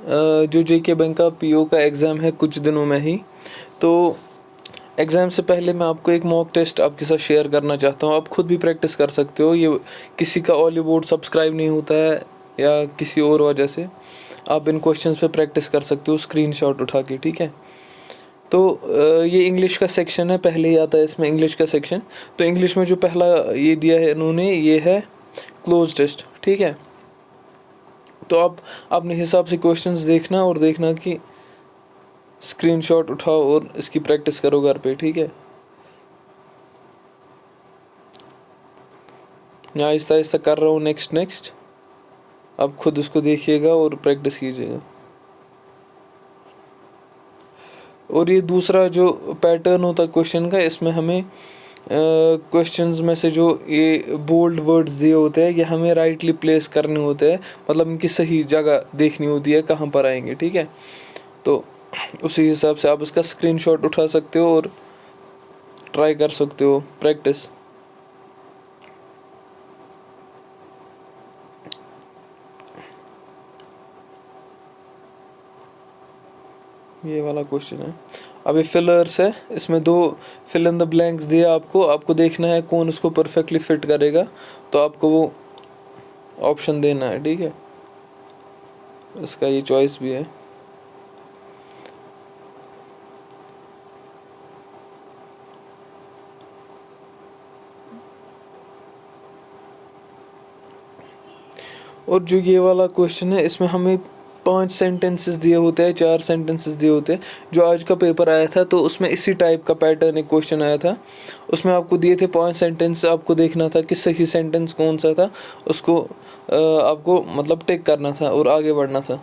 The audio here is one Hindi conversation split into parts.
जो जेके बैंक का पीओ का एग्ज़ाम है कुछ दिनों में ही, तो एग्ज़ाम से पहले मैं आपको एक मॉक टेस्ट आपके साथ शेयर करना चाहता हूँ। आप खुद भी प्रैक्टिस कर सकते हो। ये किसी का ऑली बोर्ड सब्सक्राइब नहीं होता है या किसी और वजह से आप इन क्वेश्चंस पे प्रैक्टिस कर सकते हो स्क्रीनशॉट उठा के, ठीक है। तो ये इंग्लिश का सेक्शन है, पहले ही आता है इसमें इंग्लिश का सेक्शन। तो इंग्लिश में जो पहला ये दिया है इन्होंने, ये है क्लोज टेस्ट, ठीक है। तो आप अपने हिसाब से क्वेश्चंस देखना और देखना कि स्क्रीनशॉट उठाओ और इसकी प्रैक्टिस करो घर पे, ठीक है। मैं आहिस्ता आहिस्ता कर रहा हूँ नेक्स्ट। आप खुद उसको देखिएगा और प्रैक्टिस कीजिएगा। और ये दूसरा जो पैटर्न होता है क्वेश्चन का, इसमें हमें क्वेश्चंस में से जो ये बोल्ड वर्ड्स दिए होते हैं, ये हमें राइटली प्लेस करने होते हैं, मतलब इनकी सही जगह देखनी होती है कहाँ पर आएंगे, ठीक है। तो उसी हिसाब से आप इसका स्क्रीनशॉट उठा सकते हो और ट्राई कर सकते हो प्रैक्टिस। ये वाला क्वेश्चन है। अब ये फिलर्स है, इसमें 2 फिल इन द ब्लैंक्स दिया आपको देखना है कौन उसको परफेक्टली फिट करेगा, तो आपको वो ऑप्शन देना है, ठीक है। इसका ये चॉइस भी है। और जो ये वाला क्वेश्चन है, इसमें हमें 5 सेंटेंसेस दिए होते हैं, 4 सेंटेंसेस दिए होते हैं। जो आज का पेपर आया था तो उसमें इसी टाइप का पैटर्न एक क्वेश्चन आया था। उसमें आपको दिए थे 5 सेंटेंस, आपको देखना था कि सही सेंटेंस कौन सा था, उसको आपको मतलब टिक करना था और आगे बढ़ना था।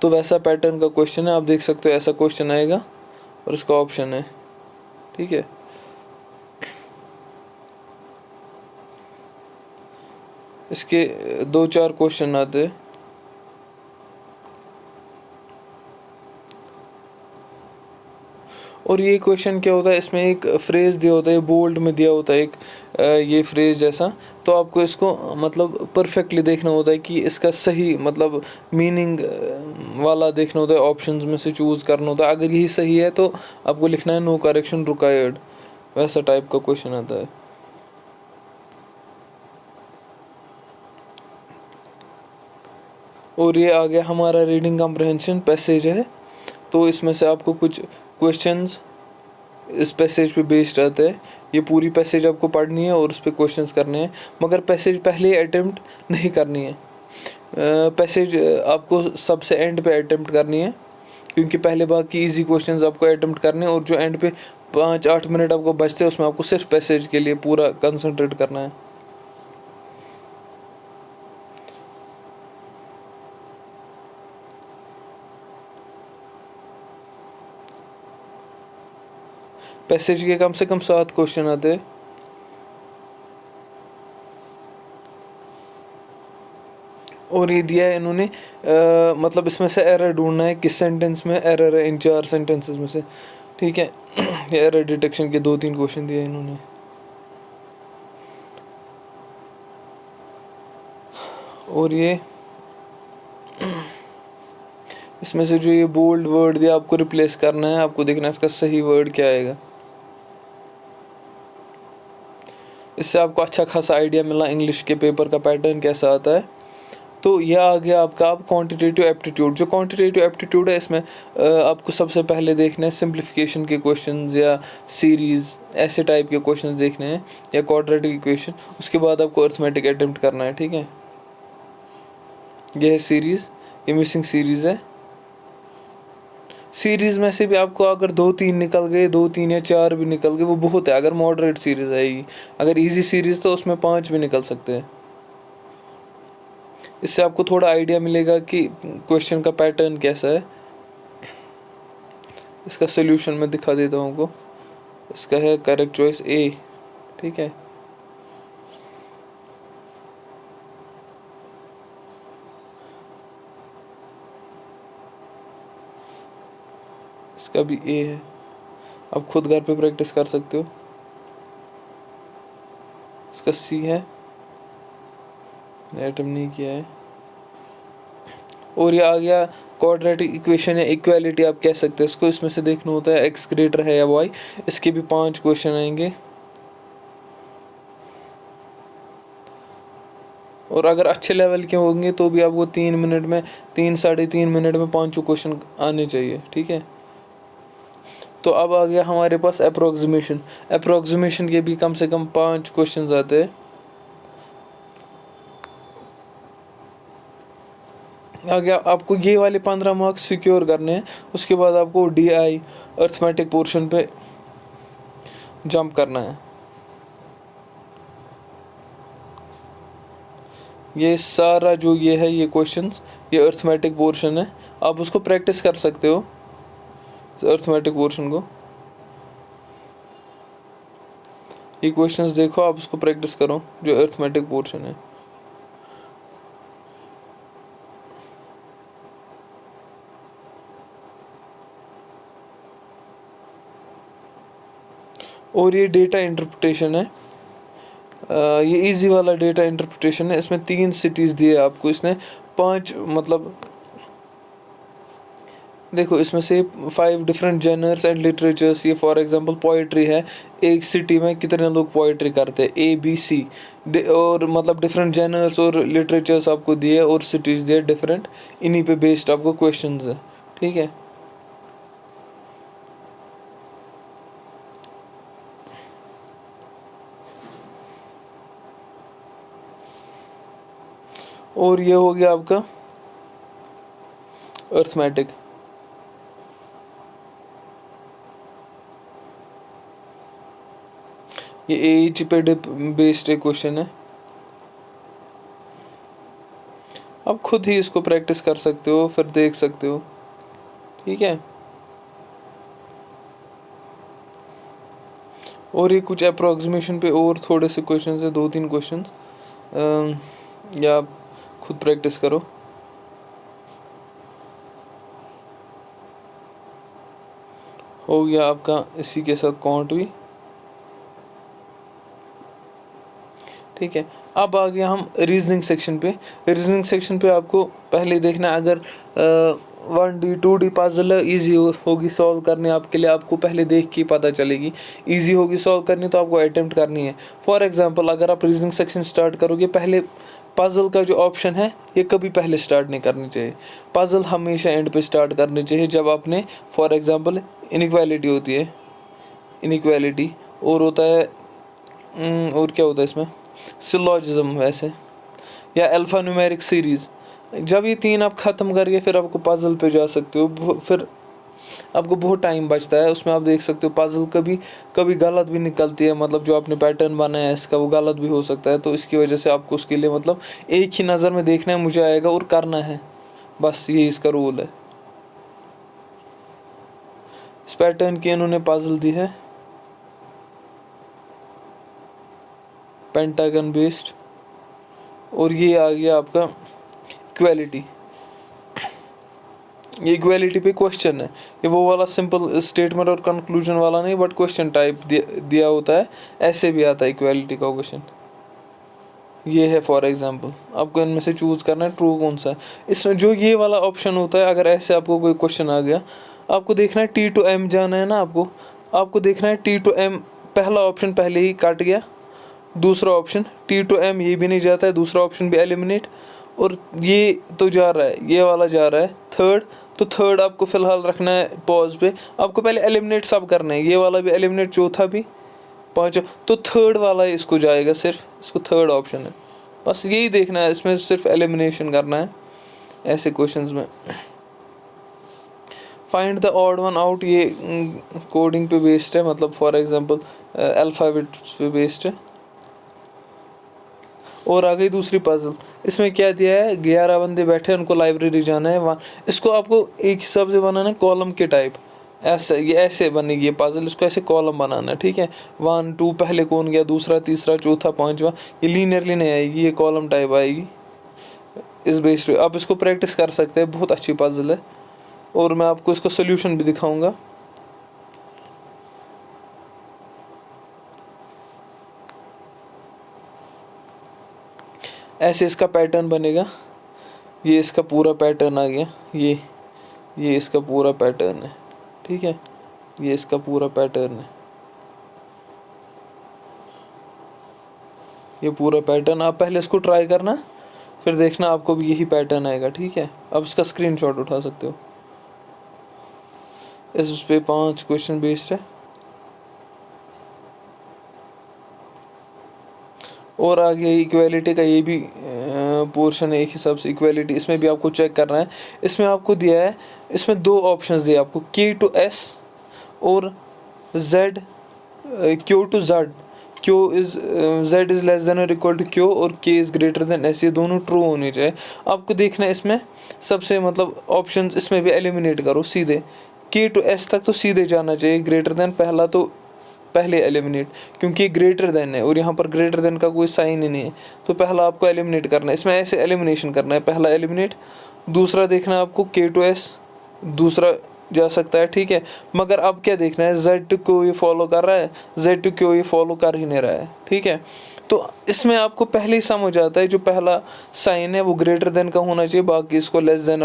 तो वैसा पैटर्न का क्वेश्चन है, आप देख सकते हो ऐसा क्वेश्चन आएगा और इसका ऑप्शन है, ठीक है। इसके 2-4 क्वेश्चन आते हैं। और ये क्वेश्चन क्या होता है, इसमें एक फ्रेज़ दिया होता है, बोल्ड में दिया होता है एक ये फ्रेज़ जैसा। तो आपको इसको मतलब परफेक्टली देखना होता है कि इसका सही मतलब मीनिंग वाला देखना होता है, ऑप्शंस में से चूज़ करना होता है। अगर यही सही है तो आपको लिखना है नो करेक्शन रिक्वायर्ड, वैसा टाइप का क्वेश्चन आता है। और ये आ गया हमारा रीडिंग कम्प्रहेंशन पैसेज है। तो इसमें से आपको कुछ क्वेश्चंस इस पैसेज पे बेस्ड रहता है। ये पूरी पैसेज आपको पढ़नी है और उस पर क्वेश्चंस करने हैं, मगर पैसेज पहले अटेम्प्ट नहीं करनी है। पैसेज आपको सबसे एंड पे अटेम्प्ट करनी है, क्योंकि पहले बाकी इजी क्वेश्चंस आपको अटेम्प्ट करने हैं और जो एंड पे 5-8 मिनट आपको बचते हैं उसमें आपको सिर्फ पैसेज के लिए पूरा कंसंट्रेट करना है। पैसेज के कम से कम 7 क्वेश्चन आते हैं। और ये दिया है इन्होंने मतलब इसमें से एरर ढूंढना है, किस सेंटेंस में एरर है इन 4 सेंटेंसेस में से, ठीक है। ये एरर डिटेक्शन के 2-3 क्वेश्चन दिए इन्होंने। और ये इसमें से जो ये बोल्ड वर्ड दिया आपको रिप्लेस करना है, आपको देखना है इसका सही वर्ड क्या आएगा। इससे आपको अच्छा खासा आइडिया मिला इंग्लिश के पेपर का पैटर्न कैसा आता है। तो यह आ गया आपका आप क्वांटिटेटिव एप्टीट्यूड। जो क्वांटिटेटिव एप्टीट्यूड है, इसमें आपको सबसे पहले देखना है सिंप्लीफिकेशन के क्वेश्चंस या सीरीज़ ऐसे टाइप के क्वेश्चंस देखने हैं, या क्वाड्रेटिक इक्वेशन। उसके बाद आपको अर्थमेटिक अटेम्प्ट करना है, ठीक है। यह है सीरीज़, ये मिसिंग सीरीज़ है। सीरीज़ में से भी आपको अगर 2-3 निकल गए, 2-3 या 4 भी निकल गए, वो बहुत है। अगर मॉडरेट सीरीज़ आएगी, अगर इजी सीरीज़ तो उसमें 5 भी निकल सकते हैं। इससे आपको थोड़ा आइडिया मिलेगा कि क्वेश्चन का पैटर्न कैसा है। इसका सोल्यूशन मैं दिखा देता हूँ आपको। इसका है करेक्ट चॉइस ए, ठीक है। इसका भी ए है, आप खुद घर पे प्रैक्टिस कर सकते हो। इसका सी है, अटेम्प्ट नहीं किया है। और ये आ गया क्वाड्रेटिक इक्वेशन या इक्वालिटी आप कह सकते हैं इसको, इसमें से देखना होता है एक्स ग्रेटर है या वाई। इसके भी 5 क्वेश्चन आएंगे, और अगर अच्छे लेवल के होंगे तो भी आपको 3 मिनट में, 3 साढ़े 3 मिनट में 5 क्वेश्चन आने चाहिए, ठीक है। तो अब आ गया हमारे पास अप्रोक्सीमेशन। अप्रोक्सीमेशन के भी कम से कम 5 क्वेश्चंस आते हैं। आगे आपको ये वाले 15 मार्क्स सिक्योर करने हैं, उसके बाद आपको DI अर्थमेटिक पोर्शन पे जंप करना है। ये सारा जो ये है ये क्वेश्चंस, ये अर्थमेटिक पोर्शन है, आप उसको प्रैक्टिस कर सकते हो अर्थमेटिक पोर्शन को। ये क्वेश्चंस देखो, आप उसको प्रैक्टिस करो जो अर्थमेटिक पोर्शन है। और ये डेटा इंटरप्रिटेशन है, ये इजी वाला डेटा इंटरप्रिटेशन है। इसमें 3 सिटीज़ दिए आपको इसने, 5 मतलब देखो इसमें से 5 डिफरेंट जेनर्स एंड लिटरेचर्स। ये फॉर एग्जांपल पोइट्री है, एक सिटी में कितने लोग पोइट्री करते हैं, ABC, और मतलब डिफरेंट जेनर्स और लिटरेचर्स आपको दिए और सिटीज़ दिए डिफरेंट, इन्हीं पे बेस्ड आपको क्वेश्चंस है, ठीक है। और ये हो गया आपका अर्थमेटिक। ये एज पे बेस्ड एक क्वेश्चन है, आप खुद ही इसको प्रैक्टिस कर सकते हो, फिर देख सकते हो, ठीक है। और ये कुछ अप्रोक्सीमेशन पे और थोड़े से क्वेश्चंस है, 2-3 क्वेश्चंस, या आप खुद प्रैक्टिस करो। हो गया आपका इसी के साथ काउंट भी, ठीक है। अब आ गया हम रीजनिंग सेक्शन पे। रीजनिंग सेक्शन पे आपको पहले देखना है, अगर 1D 2D पजल ईजी होगी सॉल्व करने आपके लिए, आपको पहले देख के पता चलेगी ईजी होगी सॉल्व करनी, तो आपको अटेम्प्ट करनी है। फॉर एग्जांपल अगर आप रीजनिंग सेक्शन स्टार्ट करोगे, पहले पजल का जो ऑप्शन है ये कभी पहले स्टार्ट नहीं करनी चाहिए, पजल हमेशा एंड पे स्टार्ट करनी चाहिए। जब आपने फॉर एग्जांपल इनइक्वालिटी होती है, इनइक्वालिटी, और होता है और क्या होता है इसमें, सिलोजिज्म वैसे, या अल्फ़ा न्यूमेरिक सीरीज़। जब ये 3 आप ख़त्म करके फिर आपको पजल पे जा सकते हो, फिर आपको बहुत टाइम बचता है उसमें। आप देख सकते हो पजल कभी कभी गलत भी निकलती है, मतलब जो आपने पैटर्न बनाया है इसका वो गलत भी हो सकता है, तो इसकी वजह से आपको उसके लिए मतलब एक ही नज़र में देखना है, मुझे आएगा और करना है, बस ये इसका रूल है। इस पैटर्न की इन्होंने पजल दी है पेंटागन बेस्ड। और ये आ गया आपका इक्वालिटी। ये इक्वालिटी पे क्वेश्चन है, ये वो वाला सिंपल स्टेटमेंट और कंक्लूजन वाला नहीं, बट क्वेश्चन टाइप दिया होता है, ऐसे भी आता है इक्वालिटी का क्वेश्चन। ये है फॉर एग्जांपल, आपको इनमें से चूज़ करना है ट्रू कौन सा है। इसमें जो ये वाला ऑप्शन होता है, अगर ऐसे आपको कोई क्वेश्चन आ गया, आपको देखना है T to M जाना है ना, आपको देखना है T to M, पहला ऑप्शन पहले ही कट गया, दूसरा ऑप्शन T to M ये भी नहीं जाता है, दूसरा ऑप्शन भी एलिमिनेट, और ये तो जा रहा है, ये वाला जा रहा है थर्ड, तो थर्ड आपको फ़िलहाल रखना है पॉज पे। आपको पहले एलिमिनेट सब करना है, ये वाला भी एलिमिनेट, चौथा भी, पाँचवा, तो थर्ड वाला इसको जाएगा, सिर्फ इसको थर्ड ऑप्शन है, बस यही देखना है, इसमें सिर्फ एलिमिनेशन करना है ऐसे क्वेश्चंस में। Find the odd one out, ये कोडिंग पे बेस्ड है, मतलब फॉर एग्जांपल अल्फ़ाबेट्स पे बेस्ड है। और आ गई दूसरी पजल, इसमें क्या दिया है, 11 बंदे बैठे हैं, उनको लाइब्रेरी जाना है वहाँ, इसको आपको एक हिसाब से बनाना है कॉलम के टाइप, ऐसे ये ऐसे बनेगी ये पजल, इसको ऐसे कॉलम बनाना है, ठीक है। 1 2 पहले कौन गया, दूसरा, तीसरा, चौथा, पांचवा, ये लीनियरली नहीं आएगी, ये कॉलम टाइप आएगी इस बेस पे। आप इसको प्रैक्टिस कर सकते हैं, बहुत अच्छी पजल है, और मैं आपको इसका सोल्यूशन भी दिखाऊंगा। ऐसे इसका पैटर्न बनेगा, ये इसका पूरा पैटर्न आ गया, ये ये इसका पूरा पैटर्न है, ठीक है, ये इसका पूरा पैटर्न है, ये पूरा पैटर्न। आप पहले इसको ट्राई करना, फिर देखना आपको भी यही पैटर्न आएगा, ठीक है। अब इसका स्क्रीनशॉट उठा सकते हो। इस पे 5 क्वेश्चन बेस्ड है। और आगे इक्वालिटी का ये भी पोर्शन है, एक हिसाब से इक्वालिटी, इसमें भी आपको चेक करना है। इसमें आपको दिया है, इसमें 2 ऑप्शंस दिए आपको, K to S और Z, Q to Z। Z is less than और इक्वल टू Q और K is greater than S, ये दोनों ट्रू होने चाहिए। आपको देखना है इसमें सबसे मतलब ऑप्शंस इसमें भी एलिमिनेट करो सीधे। K to S तक तो सीधे जाना चाहिए, ग्रेटर देन पहला तो पहले एलिमिनेट, क्योंकि ग्रेटर देन है और यहाँ पर ग्रेटर देन का कोई साइन ही नहीं है, तो पहला आपको एलिमिनेट करना है। इसमें ऐसे एलिमिनेशन करना है, पहला एलिमिनेट, दूसरा देखना है आपको K to S, दूसरा जा सकता है, ठीक है। मगर अब क्या देखना है, Z को ये फॉलो कर रहा है, Z को ये फॉलो कर ही नहीं रहा है, ठीक है। तो इसमें आपको पहले ही समझ आता है जो पहला साइन है वो ग्रेटर देन का होना चाहिए, बाकी इसको लेस देन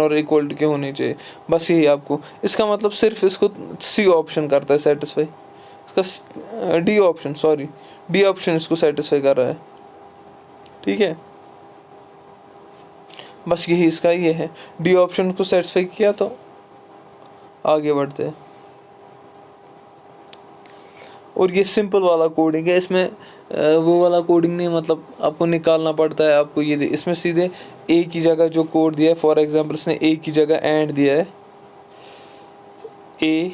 और इक्वल टू के होने चाहिए, बस यही आपको। इसका मतलब सिर्फ इसको C ऑप्शन करता है सेटिस्फाई, इसका डी ऑप्शन इसको सेटिस्फाई कर रहा है, ठीक है। बस यही इसका ये है, डी ऑप्शन को सेटिस्फाई किया तो आगे बढ़ते हैं। और ये सिंपल वाला कोडिंग है, इसमें वो वाला कोडिंग नहीं, मतलब आपको निकालना पड़ता है। आपको ये इसमें सीधे ए की जगह जो कोड दिया है, फॉर एग्जांपल इसने ए की जगह एंड दिया है, ए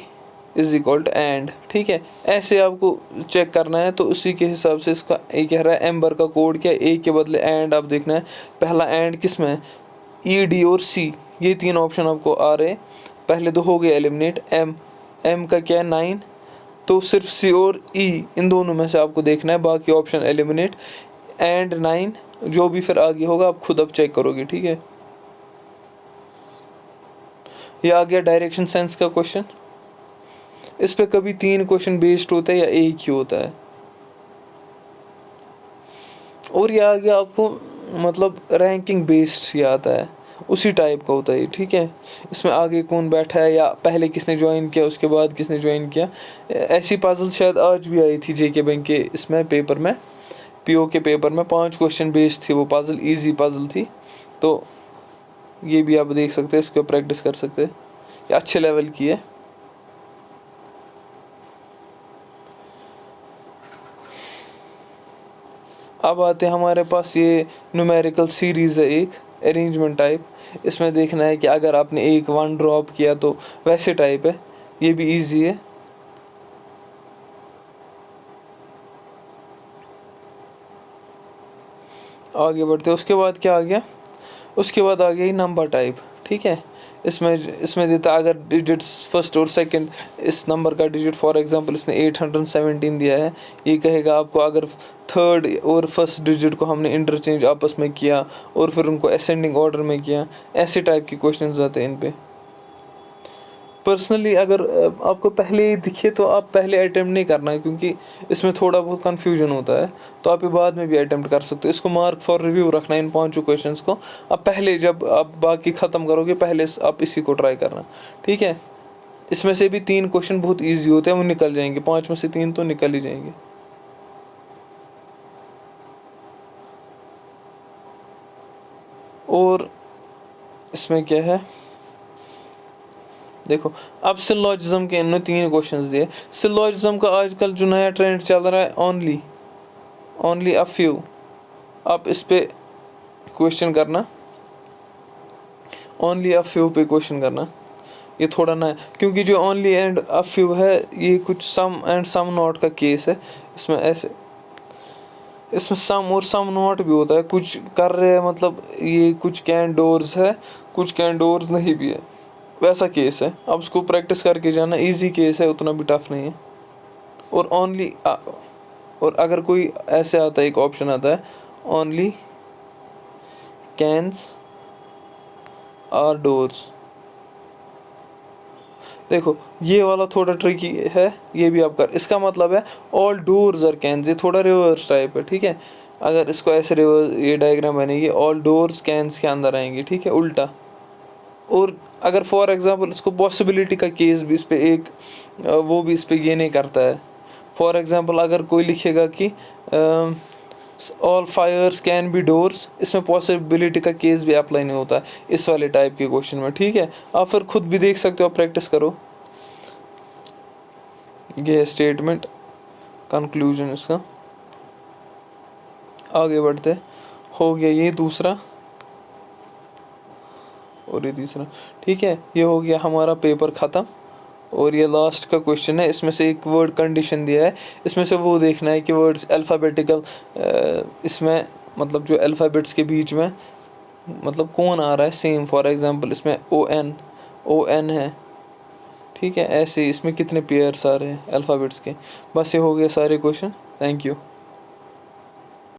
इज इक्वल टू एंड, ठीक है। ऐसे आपको चेक करना है, तो उसी के हिसाब से इसका ए कह रहा है एम्बर का कोड क्या है, ए के बदले एंड आप देखना है। पहला एंड किस में है, ई डी और सी, ये 3 ऑप्शन आपको आ रहे। पहले तो हो गए एलिमिनेट। एम का क्या है 9, तो सिर्फ सी और ई इन दोनों में से आपको देखना है, बाकी ऑप्शन एलिमिनेट। एंड 9 जो भी फिर आगे होगा आप खुद अब चेक करोगे, ठीक है। ये आ गया डायरेक्शन सेंस का क्वेश्चन। इस पे कभी 3 क्वेश्चन बेस्ड होता है या एक ही होता है। और ये आ गया आपको मतलब रैंकिंग बेस्ड ये आता है, उसी टाइप का होता है, ठीक है। इसमें आगे कौन बैठा है या पहले किसने ज्वाइन किया उसके बाद किसने ज्वाइन किया। ऐसी पजल शायद आज भी आई थी JK बैंक के इसमें पेपर में, PO के पेपर में 5 क्वेश्चन बेस्ड थी वो पजल, इजी पजल थी। तो ये भी आप देख सकते हैं, इसको प्रैक्टिस कर सकते हैं, ये अच्छे लेवल की है। अब आते हैं हमारे पास ये न्यूमेरिकल सीरीज़ है एक, अरेंजमेंट टाइप। इसमें देखना है कि अगर आपने 1 ड्रॉप किया तो वैसे टाइप है, ये भी इजी है। आगे बढ़ते हैं, उसके बाद क्या आ गया, उसके बाद आ गया नंबर टाइप, ठीक है। इसमें देता अगर डिजिट्स फर्स्ट और सेकंड, इस नंबर का डिजिट फॉर एग्जांपल इसने 817 दिया है, ये कहेगा आपको अगर थर्ड और फर्स्ट डिजिट को हमने इंटरचेंज आपस में किया और फिर उनको असेंडिंग ऑर्डर में किया, ऐसे टाइप के क्वेश्चंस आते हैं इन पे। पर्सनली अगर आपको पहले ही दिखे तो आप पहले अटेम्प्ट नहीं करना है, क्योंकि इसमें थोड़ा बहुत कन्फ्यूजन होता है, तो आप ये बाद में भी अटेम्प्ट कर सकते हो। इसको मार्क फॉर रिव्यू रखना है इन 5 क्वेश्चंस को। अब पहले जब आप बाकी ख़त्म करोगे पहले आप इसी को ट्राई करना, ठीक है। इसमें से भी 3 क्वेश्चन बहुत ईजी होते हैं, वो निकल जाएंगे, 5 में से 3 तो निकल ही जाएंगे। और इसमें क्या है देखो, अब सिलोजिज्म के इन्होंने 3 क्वेश्चंस दिए। सिलोजिज्म का आजकल जो नया ट्रेंड चल रहा है, ओनली अ फ्यू। आप इस पे क्वेश्चन करना, ओनली अ फ्यू पे क्वेश्चन करना। ये थोड़ा ना, क्योंकि जो ओनली एंड अ फ्यू है ये कुछ सम एंड सम नॉट का केस है। इसमें ऐसे इसमें सम और सम नॉट भी होता है, कुछ कर रहे हैं मतलब ये कुछ कैन डोर्स है, कुछ कैन डोर्स नहीं भी है, वैसा केस है। अब उसको प्रैक्टिस करके जाना, इजी केस है, उतना भी टफ नहीं है। और ओनली और अगर कोई ऐसे आता है, एक ऑप्शन आता है ओनली कैंस आर डोर्स। देखो ये वाला थोड़ा ट्रिकी है, ये भी आप कर, इसका मतलब है ऑल डोर्स आर कैंस, ये थोड़ा रिवर्स टाइप है, ठीक है। अगर इसको ऐसे रिवर्स ये डायग्राम बनेगी, ऑल डोर्स कैंस के अंदर आएंगे, ठीक है, उल्टा। और अगर फॉर एग्ज़ाम्पल इसको पॉसिबिलिटी का केस भी इस पे एक वो भी इस पे ये नहीं करता है। फॉर एग्ज़ाम्पल अगर कोई लिखेगा कि all fires can be doors, इसमें पॉसिबिलिटी का केस भी अप्लाई नहीं होता इस वाले टाइप के क्वेश्चन में। ठीक है, आप फिर खुद भी देख सकते हो, आप प्रैक्टिस करो। ये है स्टेटमेंट, कंक्लूजन इसका। आगे बढ़ते, हो गया ये दूसरा और ये तीसरा। ठीक है, ये हो गया हमारा पेपर ख़त्म। और ये लास्ट का क्वेश्चन है, इसमें से एक वर्ड कंडीशन दिया है, इसमें से वो देखना है कि वर्ड्स अल्फ़ाबेटिकल, इसमें मतलब जो अल्फ़ाबेट्स के बीच में मतलब कौन आ रहा है सेम। फॉर एग्जांपल इसमें ओ एन है। ठीक है, ऐसे इसमें कितने पेयर्स आ रहे हैं अल्फ़ाबेट्स के। बस ये हो गए सारे क्वेश्चन। Thank you.